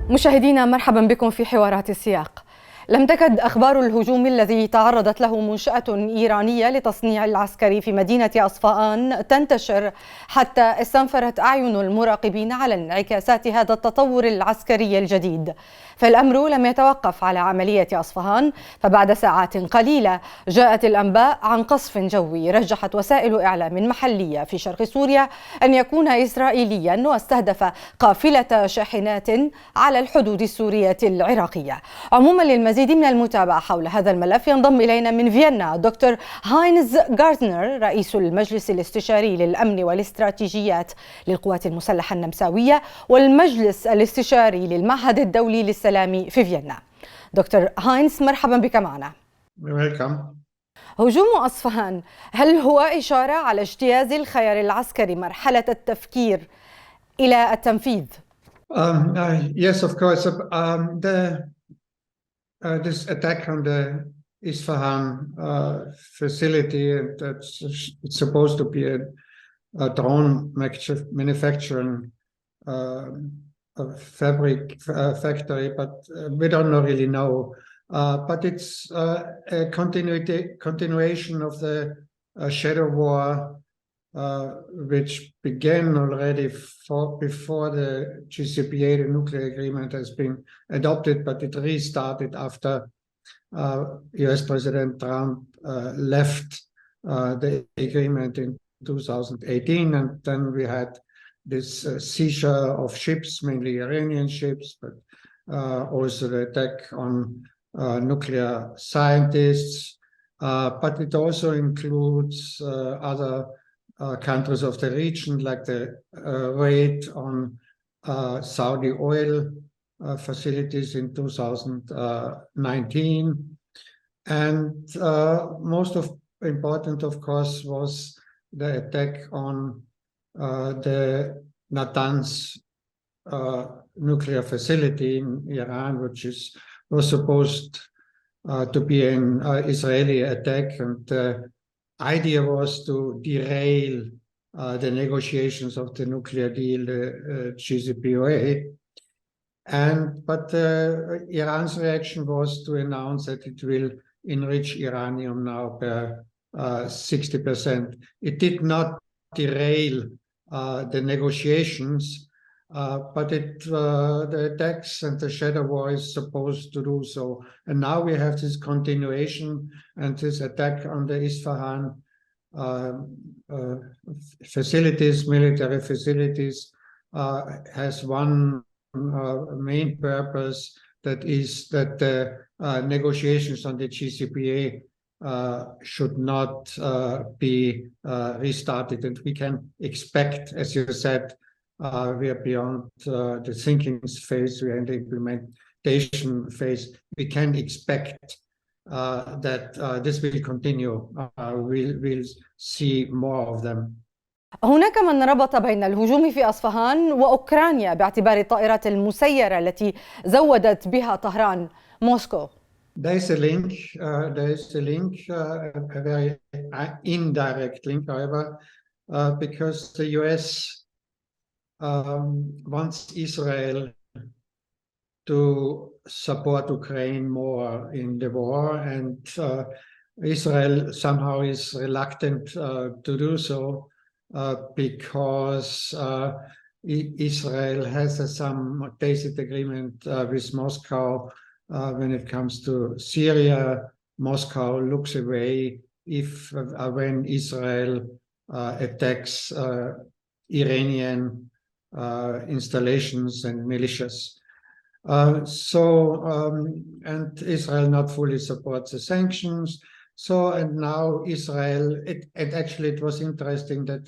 مشاهدينا مرحبا بكم في حوارات السياق. لم تكد أخبار الهجوم الذي تعرضت له منشأة إيرانية لتصنيع العسكري في مدينة أصفهان تنتشر حتى استنفرت أعين المراقبين على انعكاسات هذا التطور العسكري الجديد. فالأمر لم يتوقف على عملية أصفهان، فبعد ساعات قليلة جاءت الأنباء عن قصف جوي رجحت وسائل إعلام محلية في شرق سوريا أن يكون إسرائيليا واستهدف قافلة شاحنات على الحدود السورية العراقية. عموما للمزيد من المتابعة حول هذا الملف ينضم إلينا من فيينا دكتور هاينز جارتنر، رئيس المجلس الاستشاري للأمن والاستراتيجيات للقوات المسلحة النمساوية والمجلس الاستشاري للمعهد الدولي للسلام في فيينا. دكتور هاينز مرحبا بك معنا. هجوم أصفهان هل هو إشارة على اجتياز الخيار العسكري مرحلة التفكير إلى التنفيذ؟ Yes, of course. This attack on the Isfahan facility, it's supposed to be a drone manufacturing factory, but we don't really know. But it's a continuation of the shadow war, which began already before the JCPOA, the nuclear agreement, has been adopted, but it restarted after US President Trump left the agreement in 2018, and then we had this seizure of ships, mainly Iranian ships, but also the attack on nuclear scientists, but it also includes other countries of the region, like the raid on Saudi oil facilities in 2019. And most important, of course, was the attack on the Natanz nuclear facility in Iran, which was supposed to be an Israeli attack, and the idea was to derail the negotiations of the nuclear deal, the JCPOA. But Iran's reaction was to announce that it will enrich uranium now by 60%. It did not derail the negotiations, but the attacks and the shadow war is supposed to do so. And now we have this continuation, and this attack on the Isfahan facilities, military facilities, has one main purpose, that is that the negotiations on the JCPOA should not be restarted, and we can expect, as you said, we are beyond the thinking phase, we are in the implementation phase. We can expect that this will continue. We'll see more of them. هناك من ربط بين الهجوم في أصفهان وأوكرانيا باعتبار الطائرات المسيرة التي زودت بها طهران موسكو. There is a link, a very indirect link, however, because the US wants Israel to support Ukraine more in the war, and Israel somehow is reluctant to do so because Israel has some tacit agreement with Moscow when it comes to Syria. Moscow looks away when Israel attacks Iranian installations and militias. And Israel not fully supports the sanctions. And now Israel, it was interesting that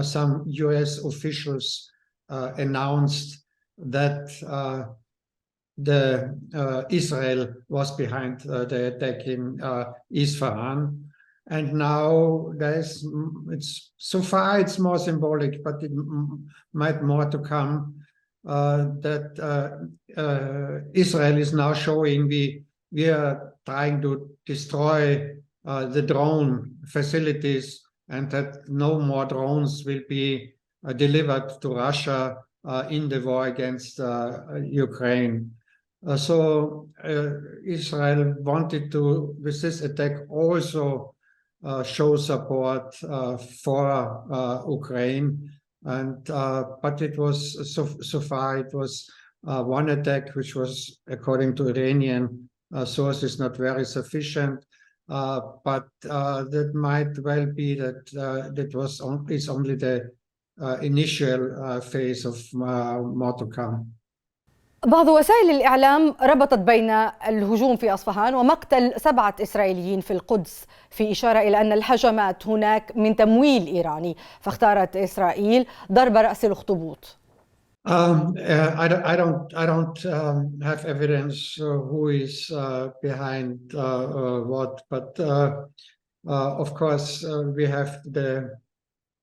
some US officials announced that Israel was behind the attack in Isfahan. And now it's more symbolic, but it might more to come, that Israel is now showing we are trying to destroy the drone facilities, and that no more drones will be delivered to Russia in the war against Ukraine. So Israel wanted to, with this attack, also show support for Ukraine, and but it was so far it was one attack which was, according to Iranian sources, not very sufficient. But that might well be that is only the initial phase of more to come. بعض وسائل الإعلام ربطت بين الهجوم في أصفهان ومقتل 7 إسرائيليين في القدس، في إشارة إلى أن الهجمات هناك من تمويل إيراني، فاختارت إسرائيل ضرب رأس الأخطبوط. I don't have evidence who is behind what, but of course we have the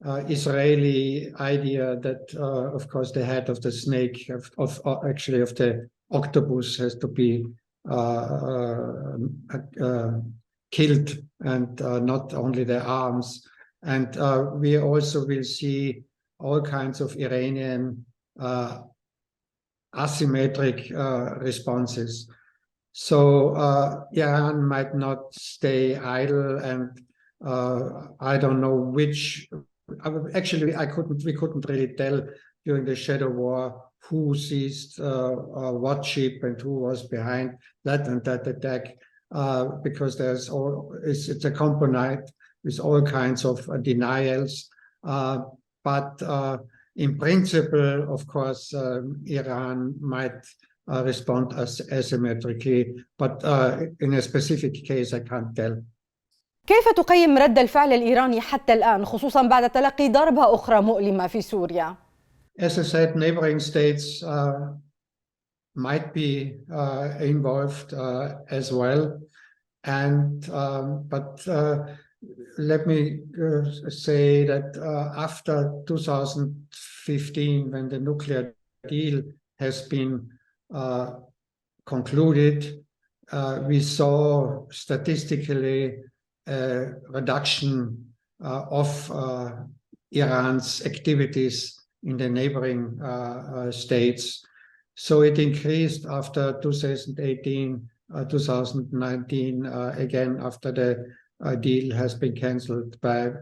Israeli idea that, of course, the head of the snake, of the octopus, has to be killed, and not only the arms. And we also will see all kinds of Iranian asymmetric responses. So Iran might not stay idle, and I don't know which. Actually, we couldn't really tell during the shadow war who seized what ship and who was behind that and that attack, because it's accompanied with all kinds of denials. But in principle, of course, Iran might respond asymmetrically, but in a specific case, I can't tell. كيف تقيم رد الفعل الإيراني حتى الآن، خصوصا بعد تلقي ضربة أخرى مؤلمة في سوريا؟ As I said, neighboring states might be involved as well, and but let me say that after 2015, when the nuclear deal has been concluded, we saw statistically a reduction of Iran's activities in the neighboring states. So it increased after 2018, 2019, again after the deal has been cancelled by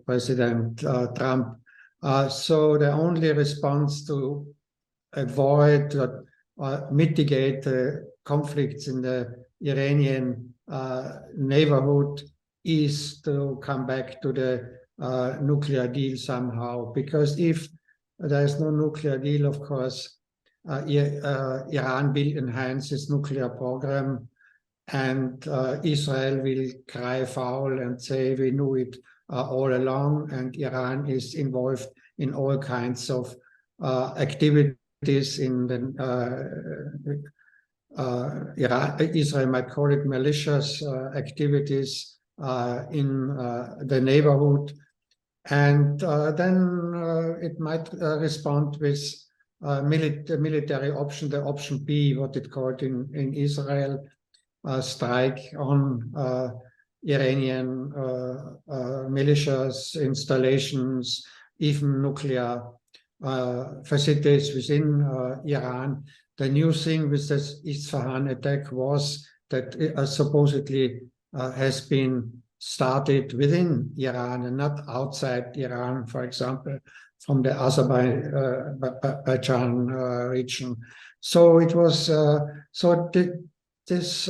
President Trump. So the only response to avoid mitigate conflicts in the Iranian neighborhood is to come back to the nuclear deal somehow, because if there is no nuclear deal, of course, Iran will enhance its nuclear program, and Israel will cry foul and say we knew it all along, and Iran is involved in all kinds of activities in the Israel might call it malicious activities in the neighborhood, and then it might respond with military option, the option B, what it called in Israel, strike on Iranian militias, installations, even nuclear facilities within Iran. The new thing with this Asfahani attack was that it supposedly has been started within Iran and not outside Iran, for example, from the Azerbaijan region. So it was, this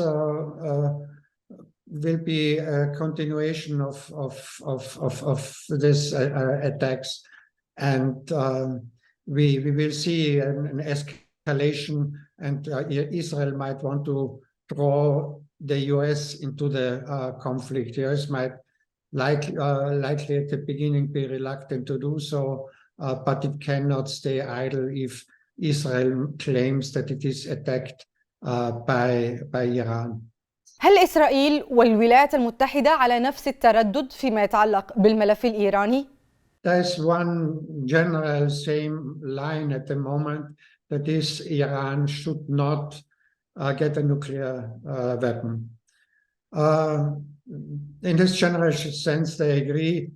will be a continuation of this attacks, and we will see an escalation, and Israel might want to draw the US into the conflict. The US might likely at the beginning be reluctant to do so, but it cannot stay idle if Israel claims that it is attacked by Iran. هل إسرائيل والولايات المتحدة على نفس التردد فيما يتعلق بالملف الإيراني؟ There is one general same line at the moment, that is Iran should not get a nuclear weapon. In this general sense, they agree.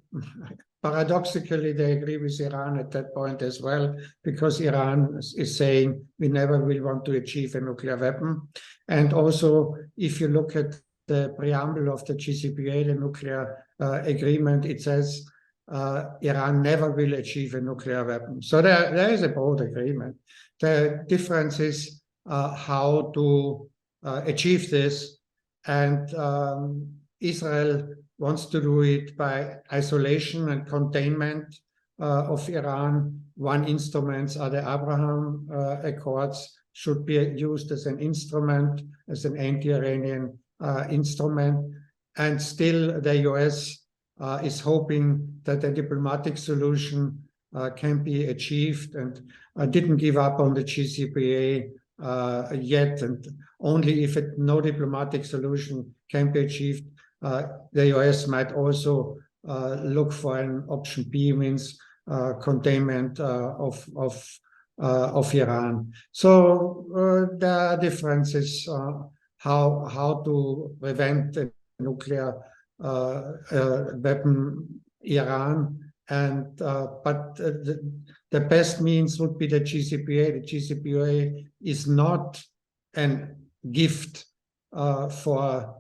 paradoxically, they agree with Iran at that point as well, because Iran is saying we never will want to achieve a nuclear weapon. And also, if you look at the preamble of the JCPOA, the nuclear agreement, it says Iran never will achieve a nuclear weapon. So there is a broad agreement. The difference is how to achieve this. And Israel wants to do it by isolation and containment of Iran. One instruments are the Abraham Accords, should be used as an instrument, as an anti-Iranian instrument. And still the US is hoping that a diplomatic solution can be achieved, and didn't give up on the JCPOA yet. And only if no diplomatic solution can be achieved, the US might also look for an option B, means containment of Iran. So there are differences how to prevent a nuclear weapon Iran, and but the best means would be the JCPOA. The JCPOA is not a gift for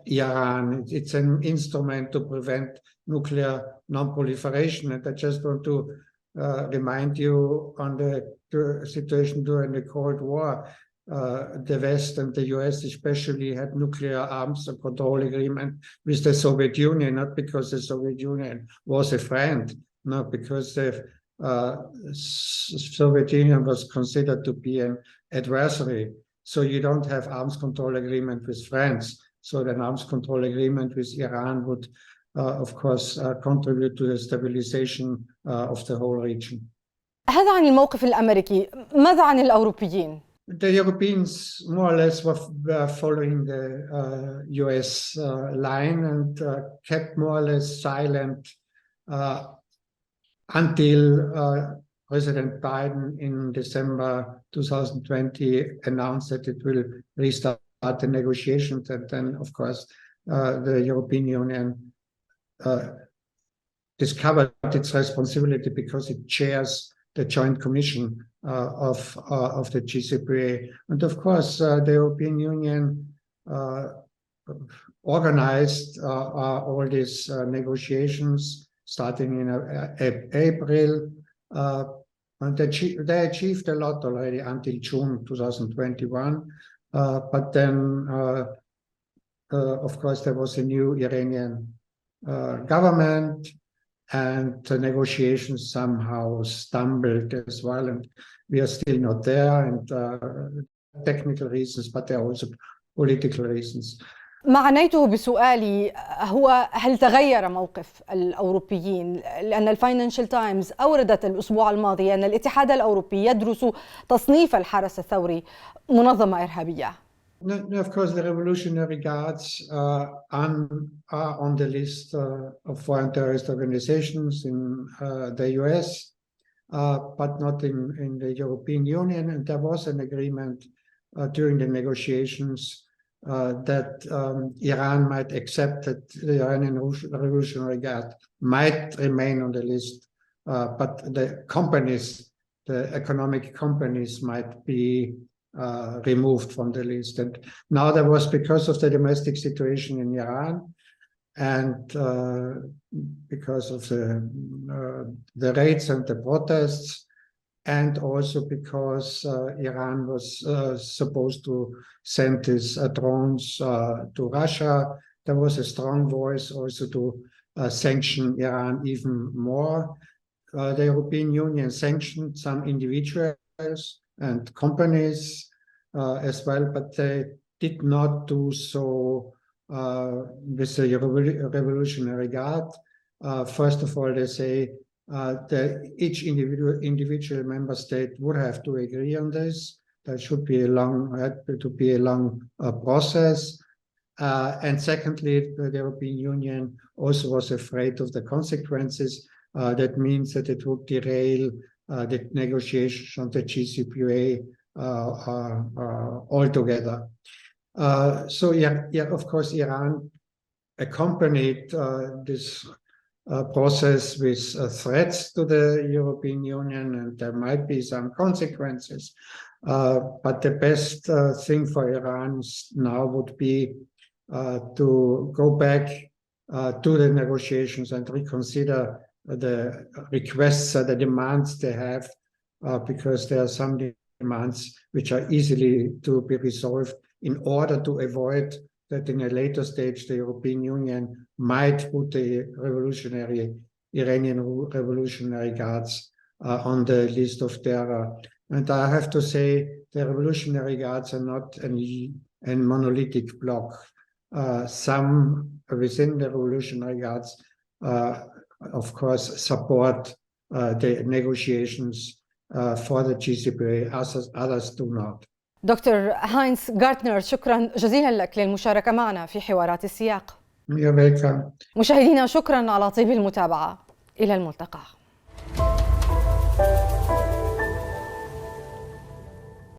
Iran. It's an instrument to prevent nuclear non-proliferation. And I just want to remind you on the situation during the Cold War. The West and the US especially had nuclear arms control agreement with the Soviet Union, not because the Soviet Union was a friend, not because the Soviet Union was considered to be an adversary. So you don't have arms control agreement with France. So an arms control agreement with Iran would, of course, contribute to the stabilization of the whole region. هذا عن الموقف الأمريكي. ماذا عن الأوروبيين؟ The Europeans more or less were following the US line and kept more or less silent until President Biden in December 2020 announced that it will restart the negotiations. And then, of course, the European Union discovered its responsibility because it chairs the Joint Commission of the JCPOA. And of course, the European Union organized all these negotiations starting in April. And they achieved a lot already until June 2021. But then, of course, there was a new Iranian government, and the negotiations somehow stumbled as well, and we are still not there, and technical reasons, but there are also political reasons. ما عنيته بسؤالي هو هل تغير موقف الأوروبيين؟ لأن الفاينانشال تايمز أوردت الأسبوع الماضي أن الاتحاد الأوروبي يدرس تصنيف الحرس الثوري منظمة إرهابية. No, of course, the Revolutionary Guards are on the list of foreign terrorist organizations in the US, but not in the European Union. And there was an agreement during the negotiations that Iran might accept that the Iranian Revolutionary Guard might remain on the list, but the companies, the economic companies, might be removed from the list. And now that was because of the domestic situation in Iran, and because of the raids and the protests, and also because Iran was supposed to send his drones to Russia. There was a strong voice also to sanction Iran even more. The European Union sanctioned some individuals and companies as well, but they did not do so with the Revolutionary Guard. First of all, they say that each individual member state would have to agree on this. That should be a long process. And secondly, the European Union also was afraid of the consequences. That means that it would derail the negotiations on the JCPOA altogether. So yeah, of course, Iran accompanied this process with threats to the European Union, and there might be some consequences. But the best thing for Iran now would be to go back to the negotiations and reconsider the requests and the demands they have, because there are some demands which are easily to be resolved in order to avoid that in a later stage the European Union might put the Iranian Revolutionary Guards on the list of terror. And I have to say the Revolutionary Guards are not a monolithic bloc. Some within the Revolutionary Guards, of course, support the negotiations for the JCPOA, others do not. دكتور هاينز جارتنر، شكرا جزيلا لك للمشاركة معنا في حوارات السياق. You're welcome. مشاهدينا، شكرا على طيب المتابعة، إلى الملتقى.